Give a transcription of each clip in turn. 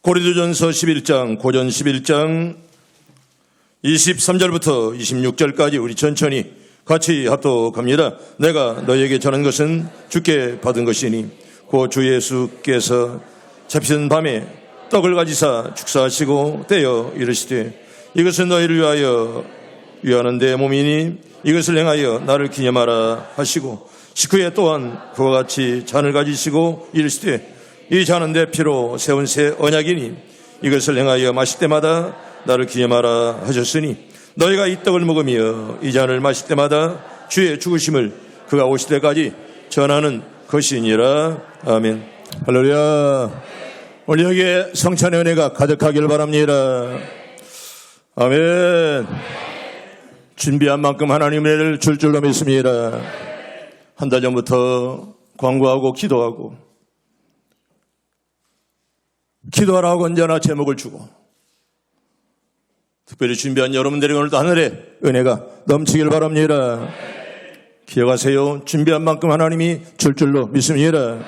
고린도전서 11장, 고전 11장 23절부터 26절까지 우리 천천히 같이 합독합니다. 내가 너에게 전한 것은 주께 받은 것이니 곧 주 예수께서 잡히던 밤에 떡을 가지사 축사하시고 떼어 이르시되 이것은 너희를 위하여 위하는 내 몸이니 이것을 행하여 나를 기념하라 하시고 식후에 또한 그와 같이 잔을 가지시고 이르시되 이 잔은 내 피로 세운 새 언약이니 이것을 행하여 마실 때마다 나를 기념하라 하셨으니 너희가 이 떡을 먹으며 이 잔을 마실 때마다 주의 죽으심을 그가 오실 때까지 전하는 것이니라. 아멘. 할렐루야. 오늘 여기에 성찬의 은혜가 가득하길 바랍니다. 아멘. 준비한 만큼 하나님의 은혜를 줄 줄로 믿습니다. 한 달 전부터 광고하고 기도하라고 언제나 제목을 주고 특별히 준비한 여러분들이 오늘도 하늘의 은혜가 넘치길 바랍니다. 기억하세요. 준비한 만큼 하나님이 줄 줄로 믿습니다.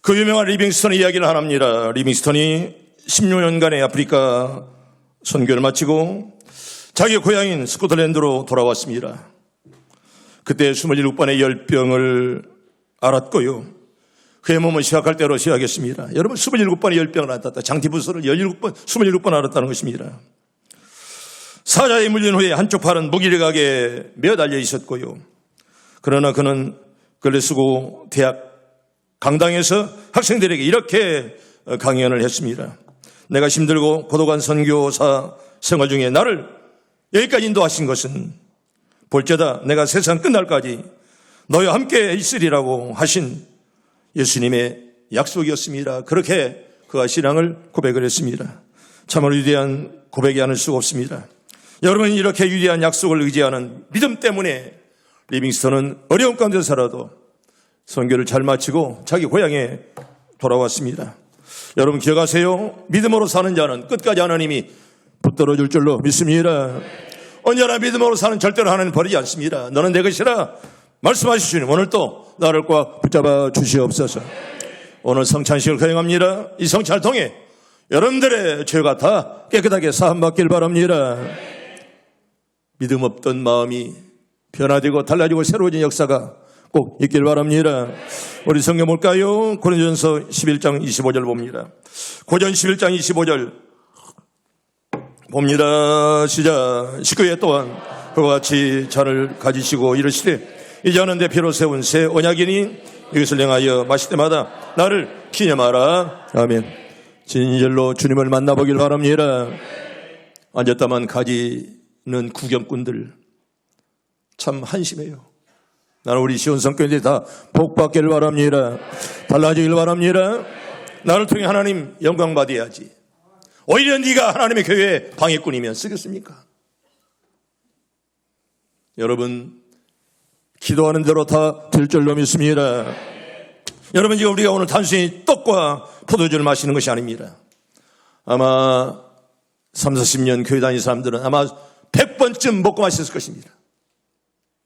그 유명한 리빙스턴 이야기를 합니다. 리빙스턴이 16년간의 아프리카 선교를 마치고 자기 고향인 스코틀랜드로 돌아왔습니다. 그때 27번의 열병을 앓았고요. 그의 몸은 시작할 대로 시작했습니다. 여러분 27번의 열병을 앓았다. 장티푸스를 27번 앓았다는 것입니다. 사자에 물린 후에 한쪽 팔은 무기력하게 매달려 있었고요. 그러나 그는 글래스고 대학 강당에서 학생들에게 이렇게 강연을 했습니다. 내가 힘들고 고독한 선교사 생활 중에 나를 여기까지 인도하신 것은 볼지어다 내가 세상 끝날까지 너희와 함께 있으리라고 하신 예수님의 약속이었습니다. 그렇게 그가 신앙을 고백을 했습니다. 참으로 위대한 고백이 아닐 수가 없습니다. 여러분 이렇게 위대한 약속을 의지하는 믿음 때문에 리빙스턴은 어려운 가운데 살아도 선교를 잘 마치고 자기 고향에 돌아왔습니다. 여러분 기억하세요. 믿음으로 사는 자는 끝까지 하나님이 붙들어 줄 줄로 믿습니다. 언제나 믿음으로 사는 절대로 하나님 버리지 않습니다. 너는 내 것이라 말씀하시니 오늘 또 나를 꽉 붙잡아 주시옵소서. 오늘 성찬식을 거행합니다. 이 성찬을 통해 여러분들의 죄가 다 깨끗하게 사함받길 바랍니다. 믿음 없던 마음이 변화되고 달라지고 새로워진 역사가 꼭 있길 바랍니다. 우리 성경 볼까요? 고린도전서 11장 25절 봅니다. 고전 11장 25절 봅니다. 시작. 식후에 또한 그와 같이 잔을 가지시고 이르시되 이 잔은 내 피로 세운 새 언약이니 이것을 행하여 마실 때마다 나를 기념하라. 아멘. 진실로 주님을 만나보길 바랍니다. 앉았다만 가지는 구경꾼들 참 한심해요. 나는 우리 시온성교인들이 다 복받기를 바랍니다. 달라지길 바랍니다. 나를 통해 하나님 영광 받아야지. 오히려 네가 하나님의 교회의 방해꾼이면 쓰겠습니까? 여러분 기도하는 대로 다 될 줄로 믿습니다. 여러분 지금 우리가 오늘 단순히 떡과 포도주를 마시는 것이 아닙니다. 아마 30-40년 교회 다니는 사람들은 아마 100번쯤 먹고 마셨을 것입니다.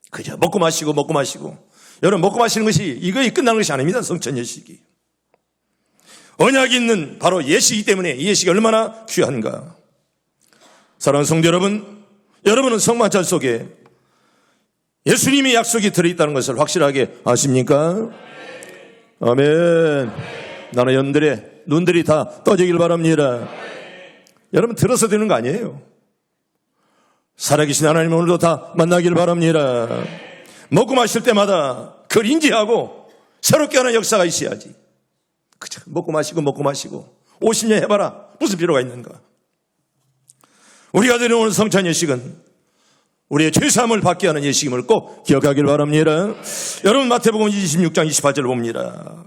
그저 먹고 마시고. 여러분 먹고 마시는 것이 이거에 끝나는 것이 아닙니다. 성찬 예식이. 언약이 있는 바로 예식이기 때문에 이 예식이 얼마나 귀한가. 사랑하는 성도 여러분, 여러분은 성만찬 속에 예수님의 약속이 들어있다는 것을 확실하게 아십니까? 아멘. 나는 여러분들의 눈들이 다 떠지길 바랍니다. 여러분 들어서 되는 거 아니에요. 살아계신 하나님 오늘도 다 만나길 바랍니다. 먹고 마실 때마다 그걸 인지하고 새롭게 하는 역사가 있어야지. 그저 먹고 마시고 50년 해봐라. 무슨 필요가 있는가. 우리가 드리는 오늘 성찬 예식은 우리의 죄사함을 받게 하는 예식임을 꼭 기억하길 바랍니다. 여러분 마태복음 26장 28절 봅니다.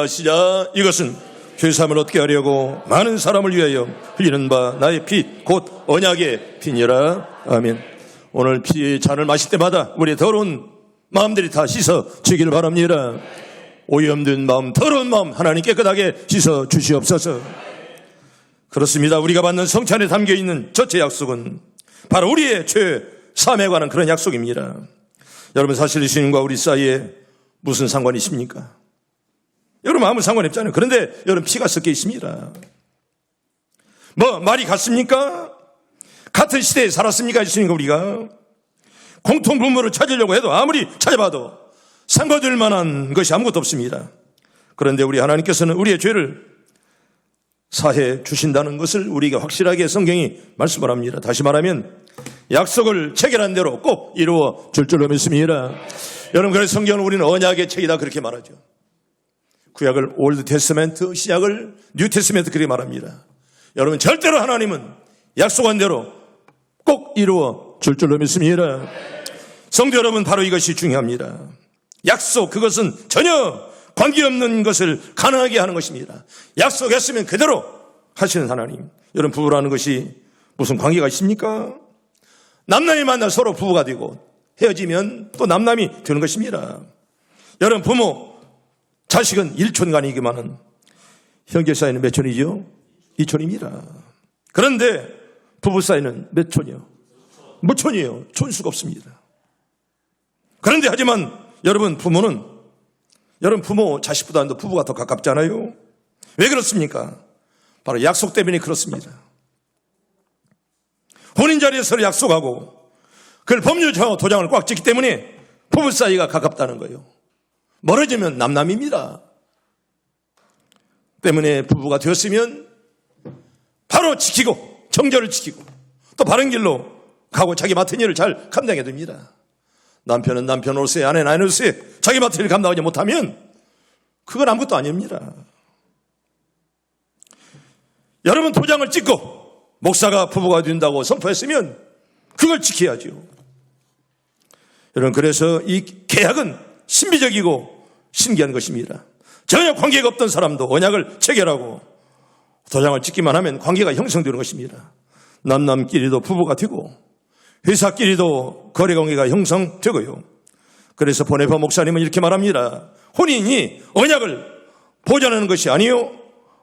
시작. 이것은 죄사함을 얻게 하려고 많은 사람을 위하여 흘리는 바 나의 피 곧 언약의 피니라. 아멘. 오늘 피의 잔을 마실 때마다 우리의 더러운 마음들이 다 씻어지길 바랍니다. 오염된 마음, 더러운 마음 하나님 깨끗하게 씻어 주시옵소서. 그렇습니다. 우리가 받는 성찬에 담겨있는 첫째 약속은 바로 우리의 죄 사함에 관한 그런 약속입니다. 여러분 사실 예수님과 우리 사이에 무슨 상관이 있습니까? 여러분 아무 상관없잖아요. 그런데 여러분 피가 섞여 있습니다. 뭐 말이 같습니까? 같은 시대에 살았습니까? 있습니까? 우리가 공통분모를 찾으려고 해도 아무리 찾아봐도 상관될 만한 것이 아무것도 없습니다. 그런데 우리 하나님께서는 우리의 죄를 사해 주신다는 것을 우리가 확실하게 성경이 말씀을 합니다. 다시 말하면 약속을 체결한 대로 꼭 이루어 줄 줄로 믿습니다. 여러분, 그래서 성경은 우리는 언약의 책이다 그렇게 말하죠. 구약을 올드 테스멘트, 신약을 뉴 테스멘트 그렇게 말합니다. 여러분, 절대로 하나님은 약속한 대로 꼭 이루어 줄 줄로 믿습니다. 성도 여러분, 바로 이것이 중요합니다. 약속, 그것은 전혀 관계없는 것을 가능하게 하는 것입니다. 약속했으면 그대로 하시는 하나님. 여러분, 부부라는 것이 무슨 관계가 있습니까? 남남이 만나 서로 부부가 되고 헤어지면 또 남남이 되는 것입니다. 여러분, 부모, 자식은 1촌간이기만은 형제 사이는 몇 촌이죠? 2촌입니다. 그런데 부부 사이는 몇 촌이요? 무촌이에요. 촌수가 없습니다. 그런데 하지만 여러분, 부모는 여러분 부모 자식보다도 부부가 더 가깝잖아요. 왜 그렇습니까? 바로 약속 때문에 그렇습니다. 혼인 자리에서 약속하고 그걸 법률적으로 도장을 꽉 찍기 때문에 부부 사이가 가깝다는 거예요. 멀어지면 남남입니다. 때문에 부부가 되었으면 바로 지키고 정절을 지키고 또 바른 길로 가고 자기 맡은 일을 잘 감당해야 됩니다. 남편은 남편으로서의, 아내는 아내로서의 자기 맡은 일을 감당하지 못하면 그건 아무것도 아닙니다. 여러분, 도장을 찍고 목사가 부부가 된다고 선포했으면 그걸 지켜야죠. 여러분, 그래서 이 계약은 신비적이고 신기한 것입니다. 전혀 관계가 없던 사람도 언약을 체결하고 도장을 찍기만 하면 관계가 형성되는 것입니다. 남남끼리도 부부가 되고 회사끼리도 거래관계가 형성되고요. 그래서 보네파 목사님은 이렇게 말합니다. 혼인이 언약을 보존하는 것이 아니요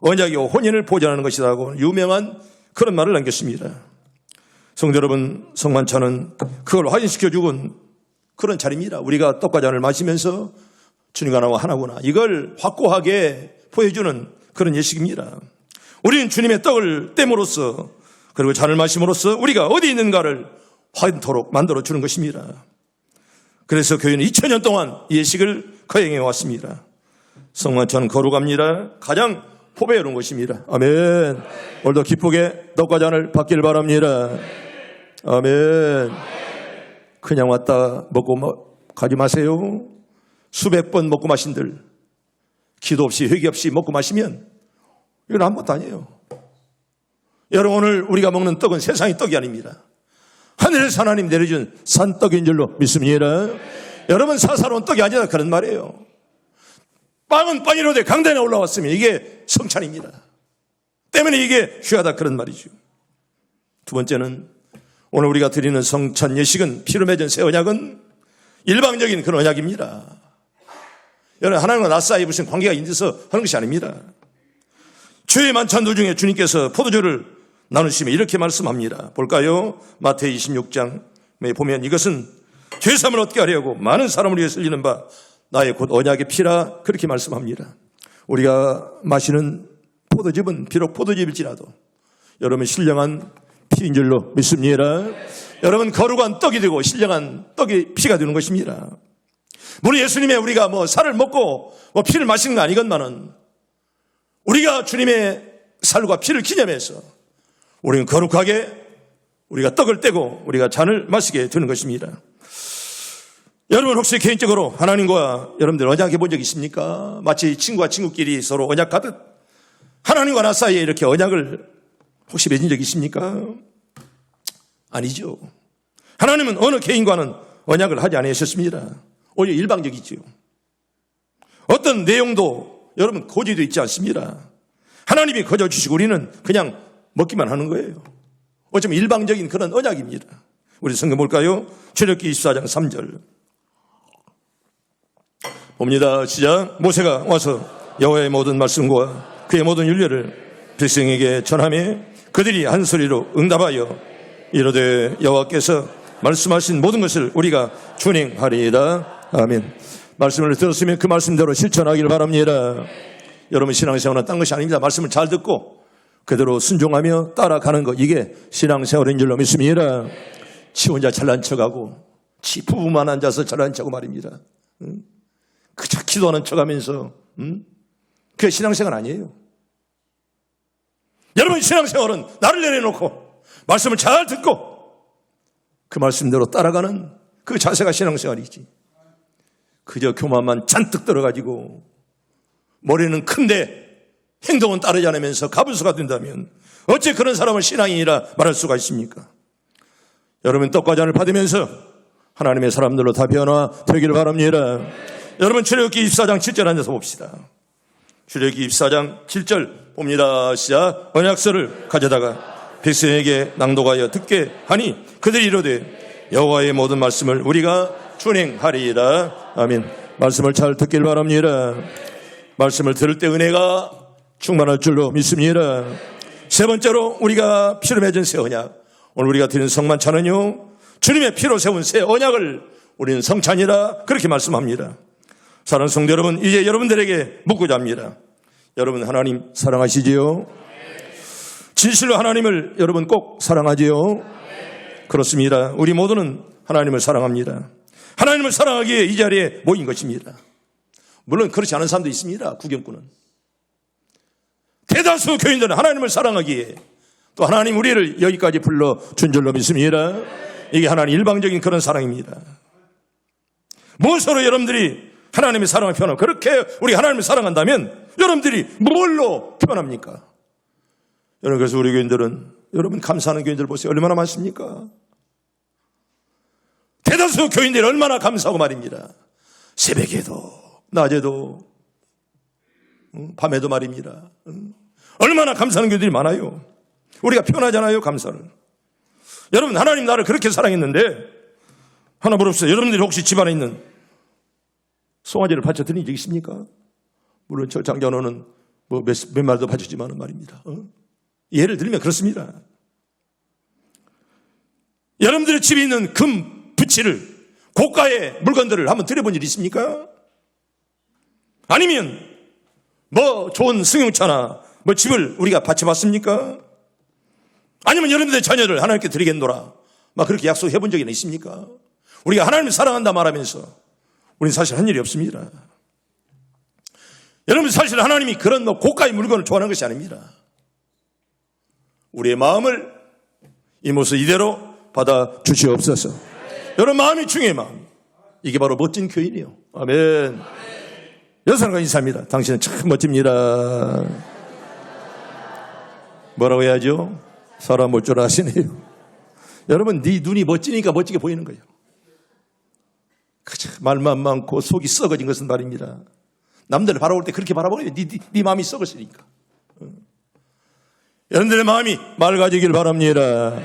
언약이 혼인을 보존하는 것이라고 유명한 그런 말을 남겼습니다. 성도 여러분, 성만찬은 그걸 확인시켜 주는 그런 자리입니다. 우리가 떡과 잔을 마시면서 주님과 나와 하나구나, 이걸 확고하게 보여주는 그런 예식입니다. 우리는 주님의 떡을 땜으로써 그리고 잔을 마심으로써 우리가 어디 있는가를 확인토록 만들어주는 것입니다. 그래서 교회는 2000년 동안 이 예식을 거행해 왔습니다. 성만찬은 거룩합니다. 가장 포배해놓은 것입니다. 아멘. 오늘도 기쁘게 떡과 잔을 받기를 바랍니다. 아멘. 그냥 왔다 먹고 가지 마세요. 수백 번 먹고 마신들, 기도 없이 회개 없이 먹고 마시면 이건 아무것도 아니에요. 여러분, 오늘 우리가 먹는 떡은 세상의 떡이 아닙니다. 하늘에서 하나님 내려준 산떡인 줄로 믿습니다. 여러분, 사사로운 떡이 아니라 그런 말이에요. 빵은 빵이로 돼 강단에 올라왔으면 이게 성찬입니다. 때문에 이게 귀하다 그런 말이죠. 두 번째는 오늘 우리가 드리는 성찬 예식은 피로 맺은 새 언약은 일방적인 그런 언약입니다. 여러분, 하나님과 나 사이에 무슨 관계가 있어서 하는 것이 아닙니다. 주의 만찬 중에 주님께서 포도주를 나누시며 이렇게 말씀합니다. 볼까요? 마태복음 26장에 보면 이것은 죄사함을 얻게 하려고 많은 사람을 위해 흘리는 바 나의 곧 언약의 피라 그렇게 말씀합니다. 우리가 마시는 포도즙은 비록 포도즙일지라도 여러분 신령한 피인 줄로 믿습니다. 여러분, 거룩한 떡이 되고 신령한 떡이 피가 되는 것입니다. 물론 예수님의 우리가 살을 먹고 피를 마시는 건 아니건만은 우리가 주님의 살과 피를 기념해서 우리는 거룩하게 우리가 떡을 떼고 우리가 잔을 마시게 되는 것입니다. 여러분, 혹시 개인적으로 하나님과 여러분들 언약해 본 적 있습니까? 마치 친구와 친구끼리 서로 언약하듯 하나님과 나 사이에 이렇게 언약을 혹시 맺은 적 있습니까? 아니죠. 하나님은 어느 개인과는 언약을 하지 않으셨습니다. 오히려 일방적이죠. 어떤 내용도 여러분 고지도 있지 않습니다. 하나님이 거저주시고 우리는 그냥 먹기만 하는 거예요. 어쩌면 일방적인 그런 언약입니다. 우리 성경 볼까요? 출애굽기 24장 3절 봅니다. 시작. 모세가 와서 여호와의 모든 말씀과 그의 모든 율례를 백성에게 전하며 그들이 한 소리로 응답하여 이르되 여호와께서 말씀하신 모든 것을 우리가 준행하리이다. 아멘. 말씀을 들었으면 그 말씀대로 실천하길 바랍니다. 여러분 신앙생활은 딴 것이 아닙니다. 말씀을 잘 듣고 그대로 순종하며 따라가는 것, 이게 신앙생활인 줄로 믿습니다. 지 혼자 잘난 척하고 지 부부만 앉아서 잘난 척하고 말입니다. 그저 기도하는 척하면서 그게 신앙생활 아니에요. 여러분 신앙생활은 나를 내려놓고 말씀을 잘 듣고 그 말씀대로 따라가는 그 자세가 신앙생활이지. 그저 교만만 잔뜩 들어가지고 머리는 큰데 행동은 따르지 않으면서 가분수가 된다면 어째 그런 사람을 신앙인이라 말할 수가 있습니까? 여러분 떡과 잔을 받으면서 하나님의 사람들로 다 변화되기를 바랍니다. 여러분 출애굽기 24장 7절 앉아서 봅시다. 출애굽기 24장 7절 봅니다. 시작. 언약서를 가져다가 백성에게 낭독하여 듣게 하니 그들이 이르되 여호와의 모든 말씀을 우리가 준행하리이다. 아멘. 말씀을 잘 듣길 바랍니다. 말씀을 들을 때 은혜가 충만할 줄로 믿습니다. 세 번째로 우리가 피로 맺은 새 언약, 오늘 우리가 드리는 성만찬은요 주님의 피로 세운 새 언약을 우리는 성찬이라 그렇게 말씀합니다. 사랑하는 성도 여러분, 이제 여러분들에게 묻고자 합니다. 여러분 하나님 사랑하시지요? 진실로 하나님을 여러분 꼭 사랑하지요? 그렇습니다. 우리 모두는 하나님을 사랑합니다. 하나님을 사랑하기에 이 자리에 모인 것입니다. 물론 그렇지 않은 사람도 있습니다. 구경꾼은. 대다수 교인들은 하나님을 사랑하기에 또 하나님 우리를 여기까지 불러준 줄로 믿습니다. 이게 하나님 일방적인 그런 사랑입니다. 무엇으로 여러분들이 하나님의 사랑을 표현하면, 그렇게 우리 하나님을 사랑한다면 여러분들이 뭘로 표현합니까? 여러분, 그래서 우리 교인들은, 여러분 감사하는 교인들 보세요. 얼마나 많습니까? 대다수 교인들이 얼마나 감사하고 말입니다. 새벽에도 낮에도 밤에도 말입니다. 얼마나 감사하는 교인들이 많아요. 우리가 표현하잖아요, 감사를. 여러분, 하나님 나를 그렇게 사랑했는데 하나 물어보세요. 여러분들이 혹시 집안에 있는 송아지를 바쳐 드린 적 있습니까? 물론 저 장자노는 뭐 몇 마리도 바쳤지만은 말입니다. 예를 들면 그렇습니다. 여러분들의 집에 있는 금 부치를, 고가의 물건들을 한번 드려본 일 있습니까? 아니면 뭐 좋은 승용차나 뭐 집을 우리가 바쳐봤습니까? 아니면 여러분들의 자녀를 하나님께 드리겠노라 막 그렇게 약속해 본 적이 있습니까? 우리가 하나님을 사랑한다 말하면서 우리는 사실 한 일이 없습니다. 여러분, 사실 하나님이 그런 뭐 고가의 물건을 좋아하는 것이 아닙니다. 우리의 마음을 이 모습 이대로 받아 주시옵소서. 여러분, 마음이 중요해요. 마음. 이게 바로 멋진 교인이에요. 아멘. 여러분과 인사합니다. 당신은 참 멋집니다. 뭐라고 해야죠? 사람 볼 줄 아시네요. 여러분, 네 눈이 멋지니까 멋지게 보이는 거예요. 그저 말만 많고 속이 썩어진 것은 말입니다. 남들을 바라볼 때 그렇게 바라보네요. 네 마음이 썩었으니까. 여러분들의 마음이 맑아지길 바랍니다.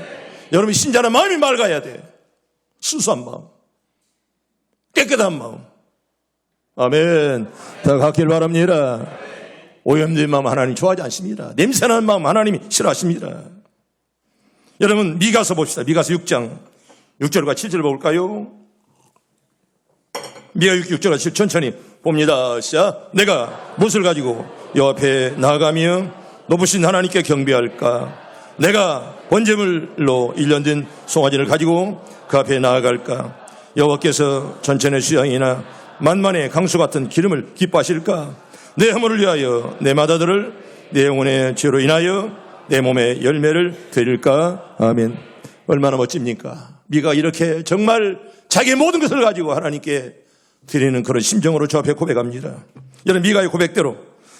여러분, 신자는 마음이 맑아야 돼. 순수한 마음, 깨끗한 마음. 아멘. 더 갖길 바랍니다. 오염된 마음 하나님 좋아하지 않습니다. 냄새나는 마음 하나님이 싫어하십니다. 여러분, 미가서 봅시다. 미가서 6장 6절과 7절 볼까요? 미가 6절과 7절 천천히 봅니다. 시작. 내가 무엇을 가지고 여호와 앞에 나아가며 높으신 하나님께 경배할까? 내가 번제물로 1년 된 송아지를 가지고 그 앞에 나아갈까? 여호와께서 전천의 수양이나 만만의 강수 같은 기름을 기뻐하실까? 내 허물을 위하여 내 마다들을 내 영혼의 죄로 인하여 내 몸의 열매를 드릴까? 아멘. 얼마나 멋집니까? 미가 이렇게 정말 자기의 모든 것을 가지고 하나님께 드리는 그런 심정으로 저 앞에 고백합니다. 여러분, 미가의 고백대로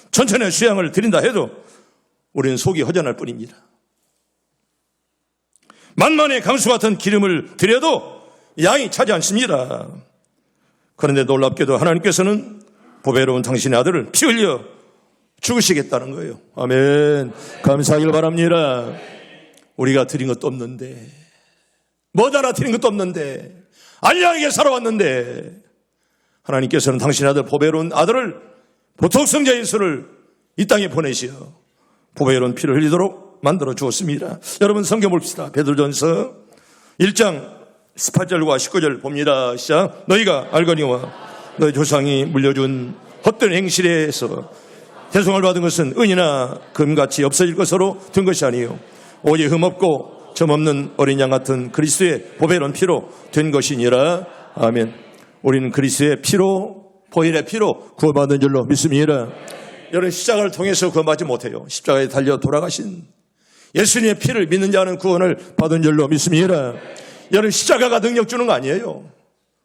천천의 수양을 드린다 해도 우리는 속이 허전할 뿐입니다. 만만의 강수 같은 기름을 드려도 양이 차지 않습니다. 그런데 놀랍게도 하나님께서는 보배로운 당신의 아들을 피 흘려 죽으시겠다는 거예요. 아멘. 감사하길 바랍니다. 우리가 드린 것도 없는데, 뭐 하나 드린 것도 없는데, 안량하게 살아왔는데 하나님께서는 당신의 아들, 보배로운 아들을, 보통성자 예수를 이 땅에 보내시어 보배로운 피를 흘리도록 만들어 주었습니다. 여러분, 성경 봅시다. 베드로전서 1장 18절과 19절 봅니다. 시작. 너희가 알거니와 너희 조상이 물려준 헛된 행실에서 대송을 받은 것은 은이나 금같이 없어질 것으로 된 것이 아니요 오직 흠없고 점없는 어린 양 같은 그리스도의 보배로운 피로 된 것이니라. 아멘. 우리는 그리스도의 피로, 보혈의 피로 구원받은 줄로 믿습니다. 여러분, 십자가를 통해서 구원받지 못해요. 십자가에 달려 돌아가신 예수님의 피를 믿는 자는 구원을 받은 줄로 믿습니다. 여러분, 십자가가 능력 주는 거 아니에요.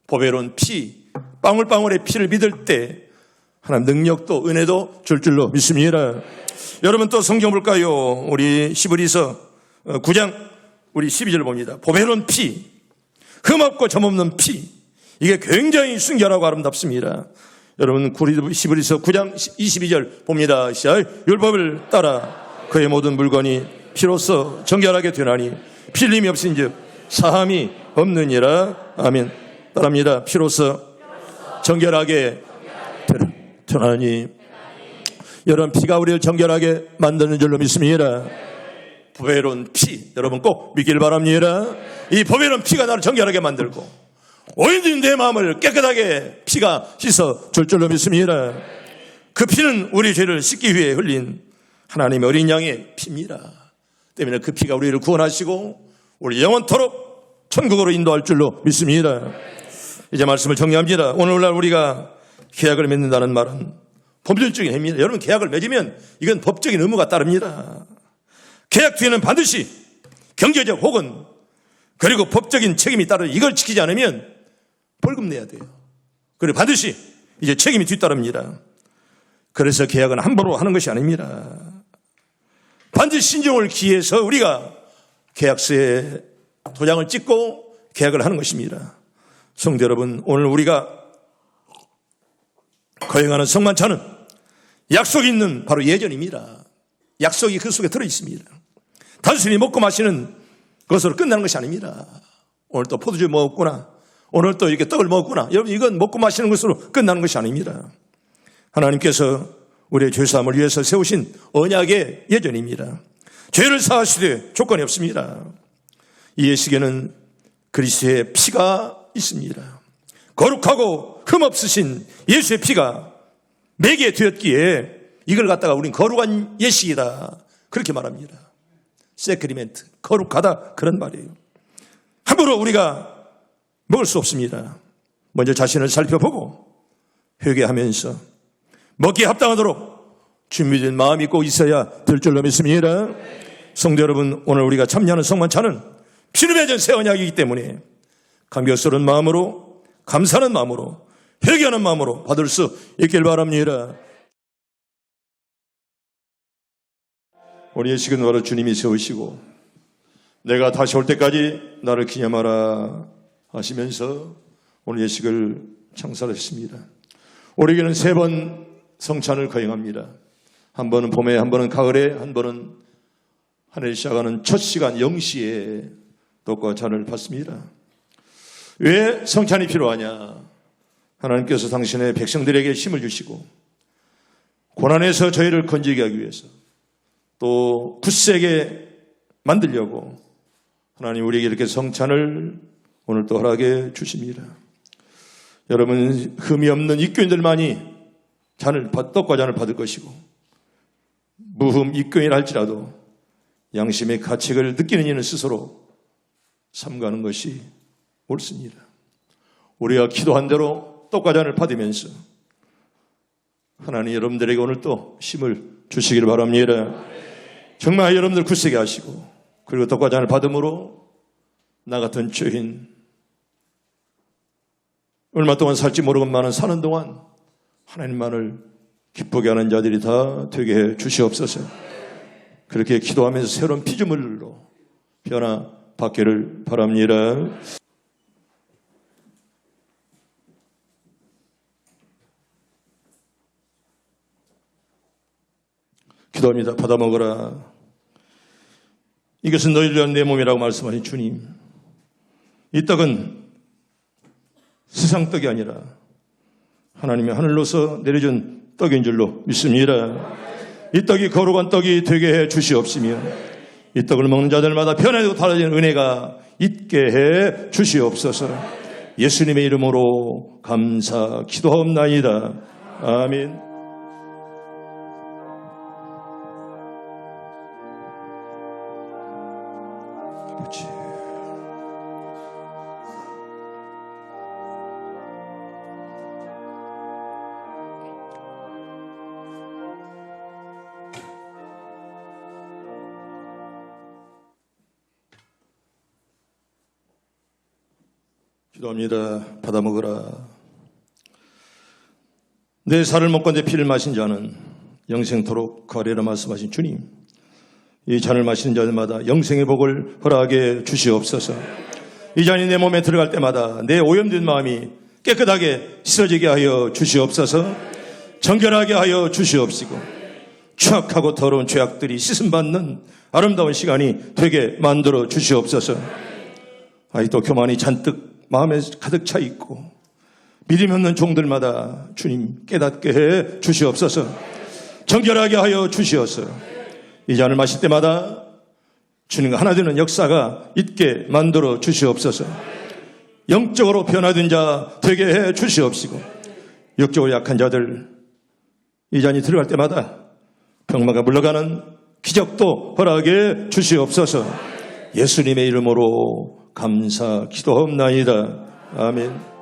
보배로운 피, 방울방울의 피를 믿을 때 하나님 능력도 은혜도 줄 줄로 믿습니다. 여러분, 또 성경 볼까요? 우리 히브리서 9장 우리 12절 봅니다. 보배로운 피, 흠없고 점없는 피, 이게 굉장히 순결하고 아름답습니다. 여러분, 히브리서 9장 22절 봅니다. 율법을 따라 그의 모든 물건이 피로써 정결하게 되나니 피 흘림이 없은즉 사함이 없느니라. 아멘. 따라합니다. 피로써 정결하게 되나니. 여러분, 피가 우리를 정결하게 만드는 줄로 믿습니다. 보배로운 피, 여러분 꼭 믿길 바랍니다. 이 보배로운 피가 나를 정결하게 만들고 오인된 내 마음을 깨끗하게 피가 씻어 줄 줄로 믿습니다. 그 피는 우리 죄를 씻기 위해 흘린 하나님의 어린 양의 피입니다. 때문에 그 피가 우리를 구원하시고 우리 영원토록 천국으로 인도할 줄로 믿습니다. 이제 말씀을 정리합니다. 오늘날 우리가 계약을 맺는다는 말은 법률적인 행위입니다. 여러분, 계약을 맺으면 이건 법적인 의무가 따릅니다. 계약 뒤에는 반드시 경제적 혹은 그리고 법적인 책임이 따르, 이걸 지키지 않으면 벌금 내야 돼요. 그리고 반드시 이제 책임이 뒤따릅니다. 그래서 계약은 함부로 하는 것이 아닙니다. 반드시 신중을 기해서 우리가 계약서에 도장을 찍고 계약을 하는 것입니다. 성도 여러분, 오늘 우리가 거행하는 성만찬은 약속이 있는 바로 예전입니다. 약속이 그 속에 들어있습니다. 단순히 먹고 마시는 것으로 끝나는 것이 아닙니다. 오늘 또 포도주 먹었구나, 오늘 또 이렇게 떡을 먹었구나, 여러분, 이건 먹고 마시는 것으로 끝나는 것이 아닙니다. 하나님께서 우리의 죄사함을 위해서 세우신 언약의 예전입니다. 죄를 사하시되 조건이 없습니다. 이 예식에는 그리스도의 피가 있습니다. 거룩하고 흠없으신 예수의 피가 내게 되었기에 이걸 갖다가 우린 거룩한 예식이다, 그렇게 말합니다. 세크리멘트, 거룩하다, 그런 말이에요. 함부로 우리가 먹을 수 없습니다. 먼저 자신을 살펴보고 회개하면서 먹기에 합당하도록 준비된 마음이 꼭 있어야 될 줄로 믿습니다. 성도 여러분, 오늘 우리가 참여하는 성만찬은 피로 맺은 새 언약이기 때문에 감격스러운 마음으로, 감사하는 마음으로, 회개하는 마음으로 받을 수 있길 바랍니다. 우리 예식은 바로 주님이 세우시고 내가 다시 올 때까지 나를 기념하라 하시면서 오늘 예식을 창설했습니다. 우리에게는 3번 성찬을 거행합니다. 한 번은 봄에, 한 번은 가을에, 한 번은 한 해를 시작하는 첫 시간 0시에 떡과 잔을 받습니다. 왜 성찬이 필요하냐? 하나님께서 당신의 백성들에게 힘을 주시고 고난에서 저희를 건지게 하기 위해서, 또 굳세게 만들려고 하나님 우리에게 이렇게 성찬을 오늘 또 허락해 주십니다. 여러분, 흠이 없는 입교인들만이 떡과 잔을 받을 것이고, 무흠 입교인 할지라도 양심의 가책을 느끼는 이는 스스로 삼가는 것이 옳습니다. 우리가 기도한 대로 떡과 잔을 받으면서 하나님 여러분들에게 오늘 또 힘을 주시기를 바랍니다. 정말 여러분들 굳세게 하시고, 그리고 떡과 잔을 받음으로 나 같은 죄인, 얼마 동안 살지 모르건만은 사는 동안 하나님만을 기쁘게 하는 자들이 다 되게 해 주시옵소서. 그렇게 기도하면서 새로운 피조물로 변화받기를 바랍니다. 기도합니다. 받아 먹으라. 이것은 너희를 위한 내 몸이라고 말씀하신 주님, 이 떡은 세상 떡이 아니라 하나님의 하늘로서 내려준 떡인 줄로 믿습니다. 이 떡이 거룩한 떡이 되게 해 주시옵시며, 이 떡을 먹는 자들마다 변화되고 달라지는 은혜가 있게 해 주시옵소서. 예수님의 이름으로 감사 기도하옵나이다. 아멘. 아버지, 기도합니다. 받아 먹으라. 내 살을 먹고 내 피를 마신 자는 영생토록 거하리라 말씀하신 주님, 이 잔을 마시는 자들마다 영생의 복을 허락하게 주시옵소서. 이 잔이 내 몸에 들어갈 때마다 내 오염된 마음이 깨끗하게 씻어지게 하여 주시옵소서. 정결하게 하여 주시옵시고 추악하고 더러운 죄악들이 씻음받는 아름다운 시간이 되게 만들어 주시옵소서. 아직도 교만이 잔뜩 마음에 가득 차 있고 믿음 없는 종들마다 주님 깨닫게 해 주시옵소서. 정결하게 하여 주시옵소서. 이 잔을 마실 때마다 주님과 하나 되는 역사가 있게 만들어 주시옵소서. 영적으로 변화된 자 되게 해 주시옵시고 육적으로 약한 자들 이 잔이 들어갈 때마다 병마가 물러가는 기적도 허락해 주시옵소서. 예수님의 이름으로 감사 기도하옵나이다. 아멘.